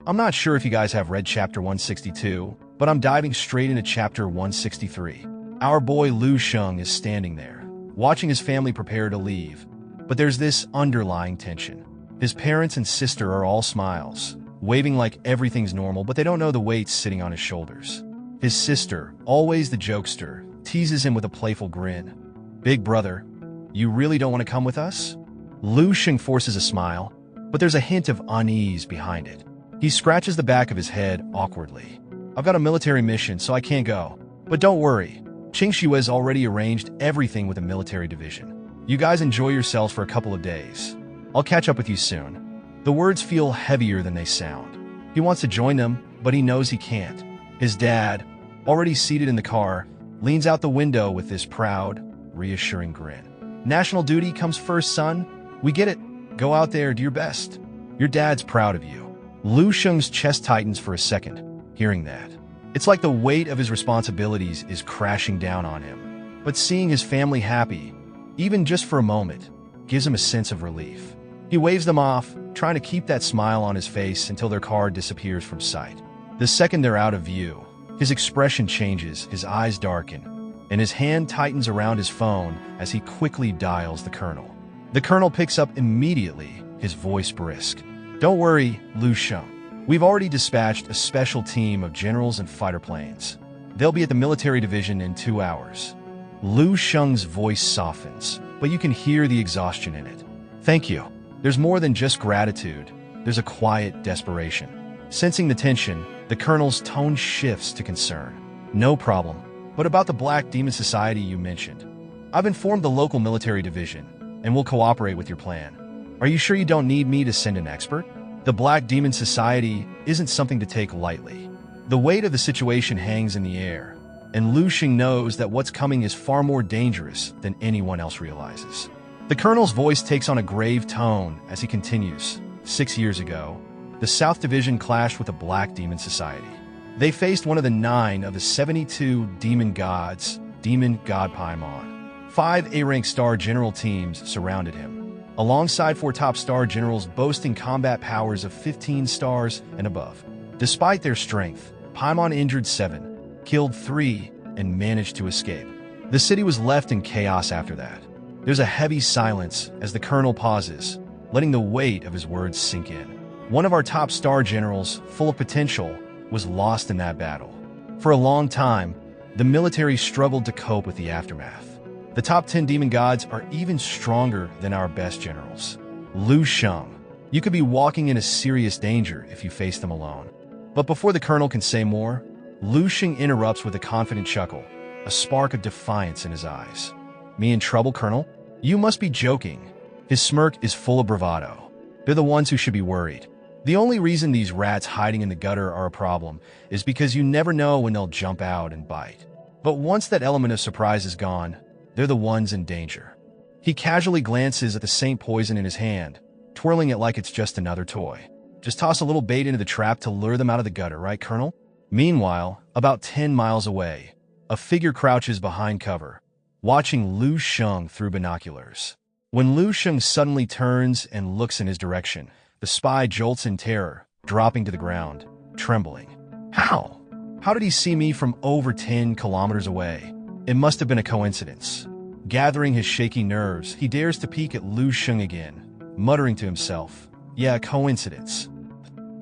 I'm not sure if you guys have read chapter 162, but I'm diving straight into chapter 163. Our boy Lu Sheng is standing there, watching his family prepare to leave. But there's this underlying tension. His parents and sister are all smiles, waving like everything's normal, but they don't know the weight's sitting on his shoulders. His sister, always the jokester, teases him with a playful grin. "Big brother, you really don't want to come with us?" Lu Sheng forces a smile, but there's a hint of unease behind it. He scratches the back of his head awkwardly. "I've got a military mission, so I can't go. But don't worry, Qing Shui's already arranged everything with a military division. You guys enjoy yourselves for a couple of days. I'll catch up with you soon." The words feel heavier than they sound. He wants to join them, but he knows he can't. His dad, already seated in the car, leans out the window with this proud, reassuring grin. "National duty comes first, son. We get it. Go out there, do your best. Your dad's proud of you." Lu Sheng's chest tightens for a second, hearing that. It's like the weight of his responsibilities is crashing down on him. But seeing his family happy, even just for a moment, gives him a sense of relief. He waves them off, trying to keep that smile on his face until their car disappears from sight. The second they're out of view, his expression changes, his eyes darken, and his hand tightens around his phone as he quickly dials the colonel. The colonel picks up immediately, his voice brisk. "Don't worry, Lu Sheng. We've already dispatched a special team of generals and fighter planes. They'll be at the military division in 2 hours." Lu Sheng's voice softens, but you can hear the exhaustion in it. "Thank you." There's more than just gratitude. There's a quiet desperation. Sensing the tension, the colonel's tone shifts to concern. "No problem. But about the Black Demon Society you mentioned. I've informed the local military division, and we'll cooperate with your plan. Are you sure you don't need me to send an expert? The Black Demon Society isn't something to take lightly." The weight of the situation hangs in the air, and Lu Sheng knows that what's coming is far more dangerous than anyone else realizes. The colonel's voice takes on a grave tone as he continues. 6 years ago, the South Division clashed with the Black Demon Society. They faced one of the 9 of the 72 demon gods, Demon God Paimon. 5 A-rank star general teams surrounded him, alongside 4 top star generals boasting combat powers of 15 stars and above. Despite their strength, Paimon injured 7, killed 3, and managed to escape. The city was left in chaos after that. There's a heavy silence as the colonel pauses, letting the weight of his words sink in. One of our top star generals, full of potential, was lost in that battle. For a long time, the military struggled to cope with the aftermath. The top 10 demon gods are even stronger than our best generals. Lu Sheng, you could be walking in a serious danger if you face them alone. But before the colonel can say more, Lu Sheng interrupts with a confident chuckle, a spark of defiance in his eyes. "Me in trouble, Colonel? You must be joking." His smirk is full of bravado. They're the ones who should be worried. The only reason these rats hiding in the gutter are a problem is because you never know when they'll jump out and bite. But once that element of surprise is gone, they're the ones in danger. He casually glances at the Saint Poison in his hand, twirling it like it's just another toy. "Just toss a little bait into the trap to lure them out of the gutter, right, Colonel?" Meanwhile, about 10 miles away, a figure crouches behind cover, watching Lu Sheng through binoculars. When Lu Sheng suddenly turns and looks in his direction, the spy jolts in terror, dropping to the ground, trembling. How? How did he see me from over 10 kilometers away? It must have been a coincidence. Gathering his shaky nerves, he dares to peek at Lu Sheng again, muttering to himself, "Yeah, coincidence.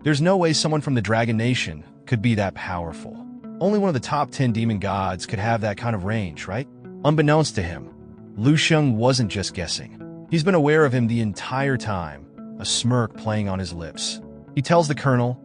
There's no way someone from the Dragon Nation could be that powerful. Only one of the top 10 demon gods could have that kind of range, right?" Unbeknownst to him, Lu Sheng wasn't just guessing. He's been aware of him the entire time, a smirk playing on his lips. He tells the colonel,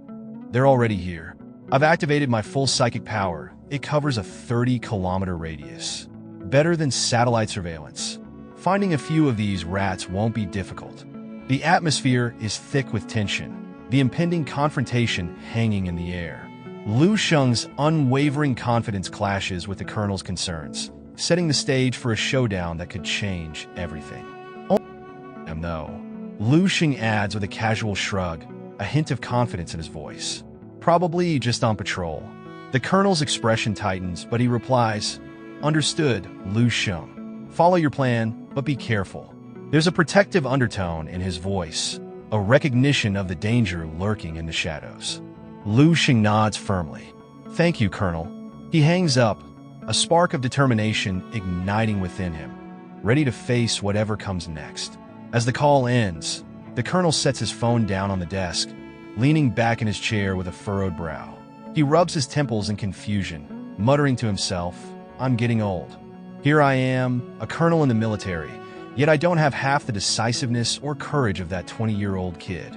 "They're already here. I've activated my full psychic power. It covers a 30-kilometer radius. Better than satellite surveillance. Finding a few of these rats won't be difficult." The atmosphere is thick with tension, the impending confrontation hanging in the air. Lu Sheng's unwavering confidence clashes with the colonel's concerns, setting the stage for a showdown that could change everything. Though, Lu Sheng adds with a casual shrug, a hint of confidence in his voice. "Probably just on patrol." The colonel's expression tightens, but he replies, "Understood, Lu Sheng. Follow your plan, but be careful." There's a protective undertone in his voice, a recognition of the danger lurking in the shadows. Lu Sheng nods firmly. Thank you, Colonel. He hangs up, a spark of determination igniting within him, ready to face whatever comes next. As the call ends, the Colonel sets his phone down on the desk, leaning back in his chair with a furrowed brow. He rubs his temples in confusion, muttering to himself, I'm getting old. Here I am, a colonel in the military, yet I don't have half the decisiveness or courage of that 20-year-old kid.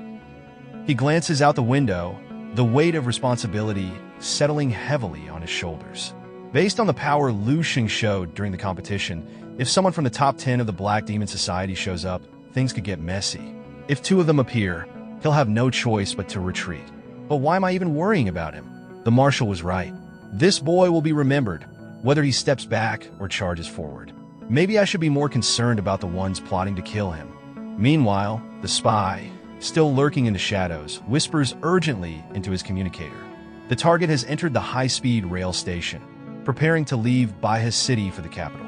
He glances out the window, the weight of responsibility settling heavily on his shoulders. Based on the power Lu Sheng showed during the competition, if someone from the top 10 of the Black Demon Society shows up, things could get messy. If two of them appear, he'll have no choice but to retreat. But why am I even worrying about him? The Marshal was right. This boy will be remembered, whether he steps back or charges forward. Maybe I should be more concerned about the ones plotting to kill him. Meanwhile, the spy, still lurking in the shadows, whispers urgently into his communicator. The target has entered the high-speed rail station, preparing to leave by his city for the capital.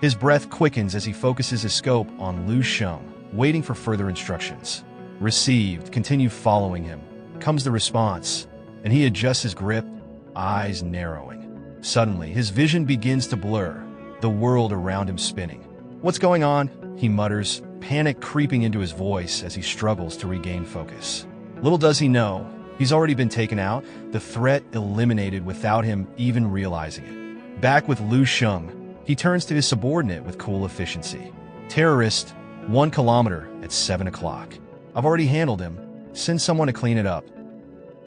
His breath quickens as he focuses his scope on Lu Sheng, waiting for further instructions. Received, continue following him. Comes the response, and he adjusts his grip, eyes narrowing. Suddenly, his vision begins to blur, the world around him spinning. What's going on? He mutters, panic creeping into his voice as he struggles to regain focus. Little does he know, he's already been taken out, the threat eliminated without him even realizing it. Back with Lu Sheng, he turns to his subordinate with cool efficiency. Terrorist, 1 kilometer at 7 o'clock. I've already handled him. Send someone to clean it up.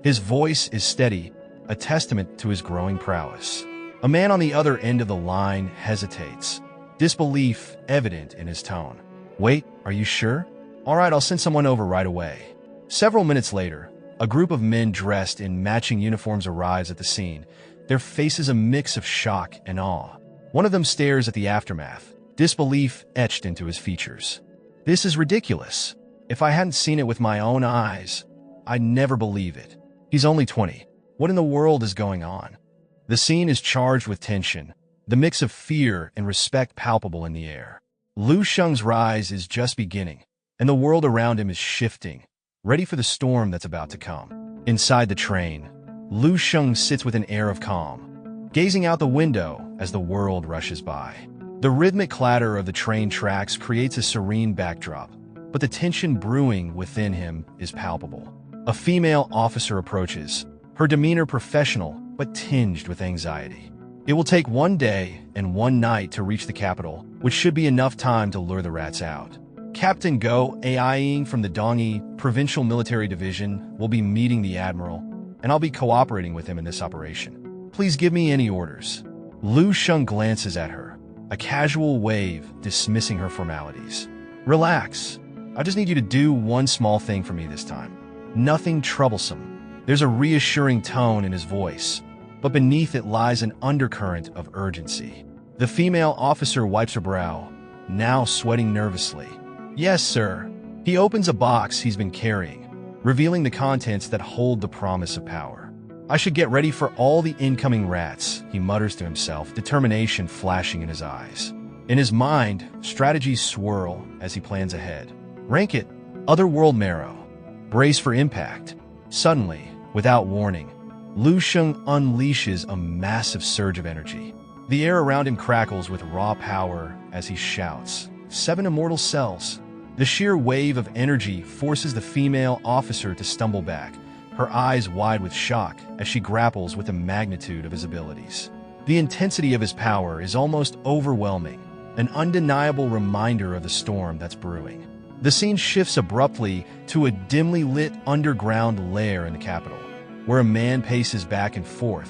His voice is steady, a testament to his growing prowess. A man on the other end of the line hesitates, disbelief evident in his tone. Wait, are you sure? All right, I'll send someone over right away. Several minutes later, a group of men dressed in matching uniforms arrives at the scene, their faces a mix of shock and awe. One of them stares at the aftermath, disbelief etched into his features. This is ridiculous. If I hadn't seen it with my own eyes, I'd never believe it. He's only 20. What in the world is going on? The scene is charged with tension, the mix of fear and respect palpable in the air. Lu Sheng's rise is just beginning, and the world around him is shifting, ready for the storm that's about to come. Inside the train, Lu Sheng sits with an air of calm, gazing out the window as the world rushes by. The rhythmic clatter of the train tracks creates a serene backdrop, but the tension brewing within him is palpable. A female officer approaches, her demeanor professional but tinged with anxiety. It will take 1 day and 1 night to reach the capital, which should be enough time to lure the rats out. Captain Go AIing from the Dongyi Provincial Military Division will be meeting the Admiral, and I'll be cooperating with him in this operation. Please give me any orders. Lu Sheng glances at her, a casual wave dismissing her formalities. Relax. I just need you to do one small thing for me this time. Nothing troublesome. There's a reassuring tone in his voice, but beneath it lies an undercurrent of urgency. The female officer wipes her brow, now sweating nervously. Yes, sir. He opens a box he's been carrying, revealing the contents that hold the promise of power. I should get ready for all the incoming rats, he mutters to himself, determination flashing in his eyes. In his mind, strategies swirl as he plans ahead. Rank it, Otherworld Marrow. Brace for impact. Suddenly, without warning, Lu Sheng unleashes a massive surge of energy. The air around him crackles with raw power as he shouts, 7 immortal cells. The sheer wave of energy forces the female officer to stumble back, her eyes wide with shock as she grapples with the magnitude of his abilities. The intensity of his power is almost overwhelming, an undeniable reminder of the storm that's brewing. The scene shifts abruptly to a dimly lit underground lair in the capital, where a man paces back and forth,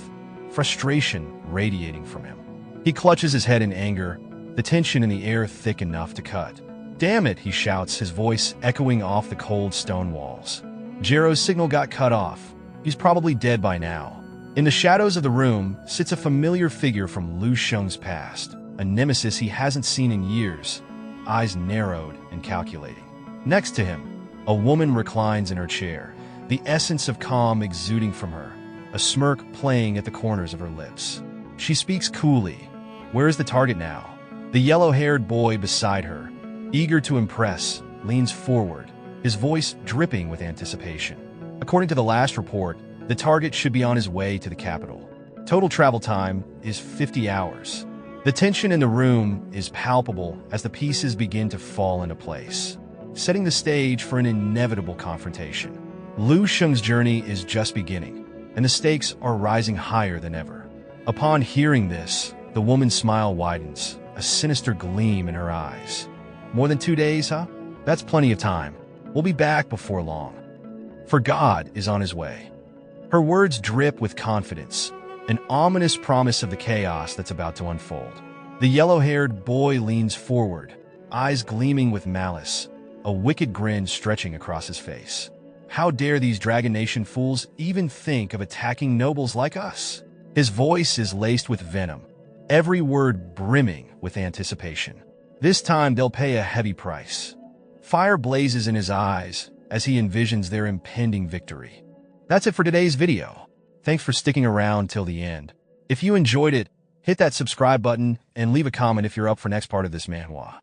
frustration radiating from him. He clutches his head in anger, the tension in the air thick enough to cut. Damn it, he shouts, his voice echoing off the cold stone walls. Jiro's signal got cut off. He's probably dead by now. In the shadows of the room sits a familiar figure from Lu Sheng's past, a nemesis he hasn't seen in years, eyes narrowed and calculating. Next to him, a woman reclines in her chair, the essence of calm exuding from her, a smirk playing at the corners of her lips. She speaks coolly. Where is the target now? The yellow-haired boy beside her, eager to impress, leans forward, his voice dripping with anticipation. According to the last report, The target should be on his way to the capital. Total travel time is 50 hours. The tension in the room is palpable as the pieces begin to fall into place, setting the stage for an inevitable confrontation. Lu Sheng's journey is just beginning, and the stakes are rising higher than ever. Upon hearing this, the woman's smile widens, a sinister gleam in her eyes. More than 2 days, huh? That's plenty of time. We'll be back before long. For God is on his way. Her words drip with confidence, an ominous promise of the chaos that's about to unfold. The yellow-haired boy leans forward, eyes gleaming with malice, a wicked grin stretching across his face. How dare these Dragon Nation fools even think of attacking nobles like us? His voice is laced with venom, every word brimming with anticipation. This time they'll pay a heavy price. Fire blazes in his eyes as he envisions their impending victory. That's it for today's video. Thanks for sticking around till the end. If you enjoyed it, hit that subscribe button and leave a comment if you're up for next part of this manhwa.